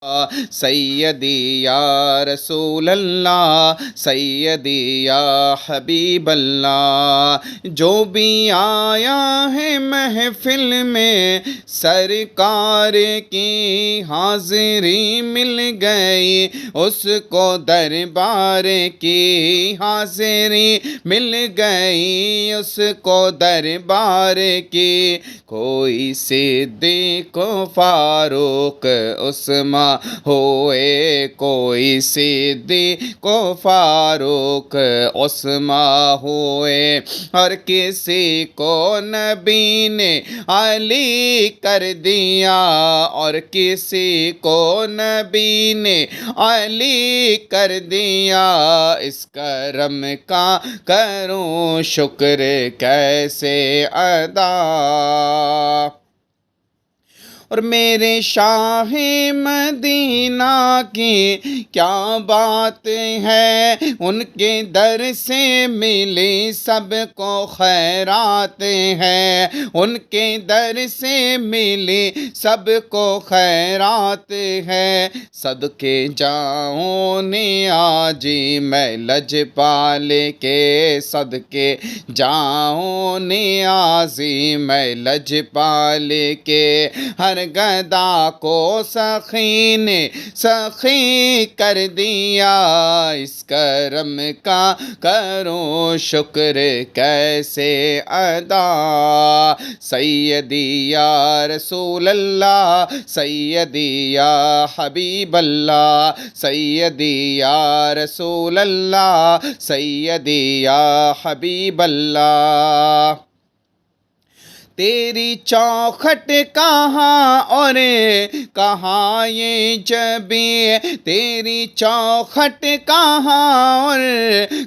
سیدی یا رسول اللہ، سیدی یا حبیب اللہ، جو بھی آیا ہے محفل میں سرکار کی حاضری مل گئی، اس کو دربار کی حاضری مل گئی، اس کو دربار کی۔ کوئی صدیق و فاروق عثمان ہوئے، کوئی صدیق و فاروق عثمان ہوئے، اور کسی کو نبی نے علی کر دیا، اور کسی کو نبی نے علی کر دیا۔ اس کرم کا کروں شکر کیسے ادا، اور میرے شاہ مدینہ کی کیا بات ہے، ان کے در سے ملی سب کو خیرات ہے، ان کے در سے ملی سب کو خیرات ہے۔ صدقے جاؤں نیازی میں لجپال کے، صدقے جاؤں نیازی میں لجپال کے، ہر گدا کو سخی نے سخی کر دیا۔ اس کرم کا کروں شکر کیسے ادا، سیدی یا رسول اللہ، سیدی یا حبیب اللہ، سیدی یا رسول اللہ، سیدی یا حبیب اللہ۔ تیری چوکھٹ کہاں اور کہاں یہ جبیں، تیری چوکھٹ کہاں اور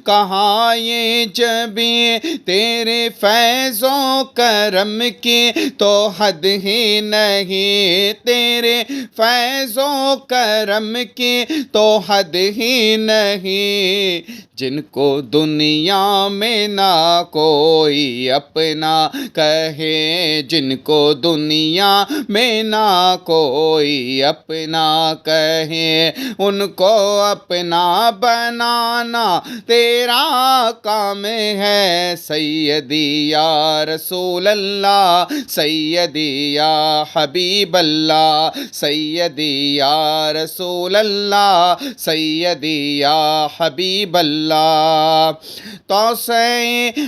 کہاں یہ جبیں، تیرے فیض و کرم کی تو حد ہی نہیں، تیرے فیض و کرم کی تو حد ہی نہیں۔ جن کو دنیا میں نہ کوئی اپنا کہے، جن کو دنیا میں نہ کوئی اپنا کہے، ان کو اپنا بنانا تیرا کام ہے۔ سیدی یا رسول اللہ، سیدی یا حبیب اللہ، سیدی یا رسول اللہ، سیدی یا حبیب اللہ۔ توسع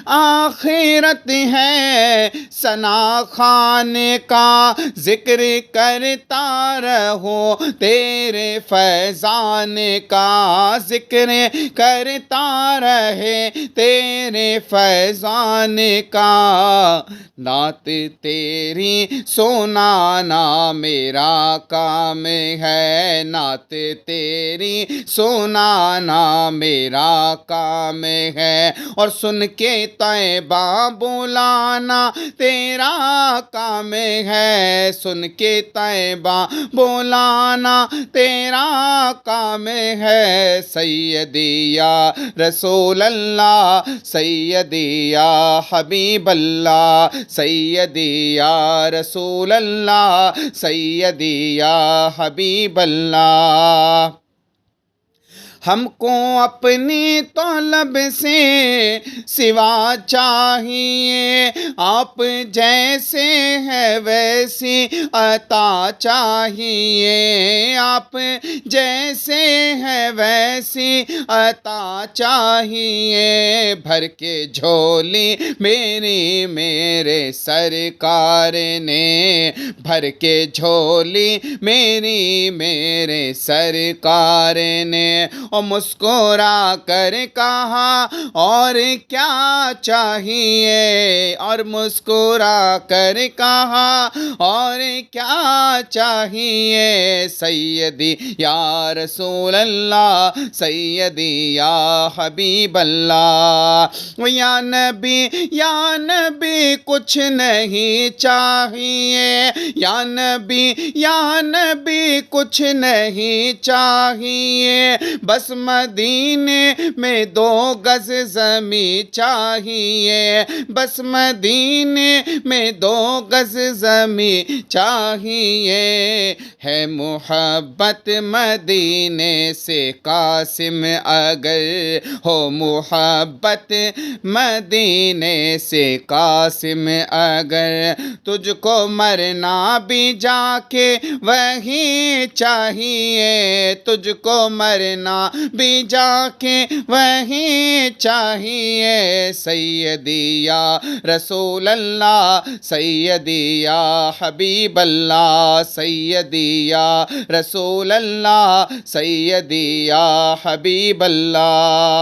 آخرت ہے ثنا خان کا، ذکر کرتا رہو تیرے فیضان کا، ذکر کرتا رہے تیرے فیضان کا۔ نعت تیری سنانا میرا کام ہے، نعت تیری سنانا میرا کام ہے، اور سن کے طیبہ بلانا تیرا کام ہے، سن کے طیبہ بلانا تیرا کام ہے۔ سیدی یا رسول اللہ، سیدی یا حبیب اللہ، سیدی یا رسول اللہ، سیدی یا حبیب اللہ۔ ہم کو اپنی طلب سے سوا چاہیے، آپ جیسے ہے ویسی عطا چاہیے، آپ جیسے ہے ویسی عطا چاہیے۔ بھر کے جھولی میری میرے سرکار نے، بھر کے جھولی میری میرے سرکار نے، اور مسکرا کر کہا اور کیا چاہیے، اور مسکرا کر کہا اور کیا چاہیے۔ سیدی یا رسول اللہ، سیدی یا حبیب اللہ، یا نبی کچھ نہیں چاہیے، یا نبی کچھ نہیں چاہیے، بس بس مدینے میں 2 گز زمین چاہیے، بس مدینے میں 2 گز زمین چاہیے، ہے محبت مدینے سے قاسم اگر ہو محبت مدینے سے قاسم اگر، تجھ کو مرنا بھی جا کے وہیں چاہیے، تجھ کو مرنا بھی جا کے وہیں چاہیے، سیدی یا رسول اللہ، سیدی یا حبیب اللہ، سیدی یا رسول اللہ، سیدی یا حبیب اللہ۔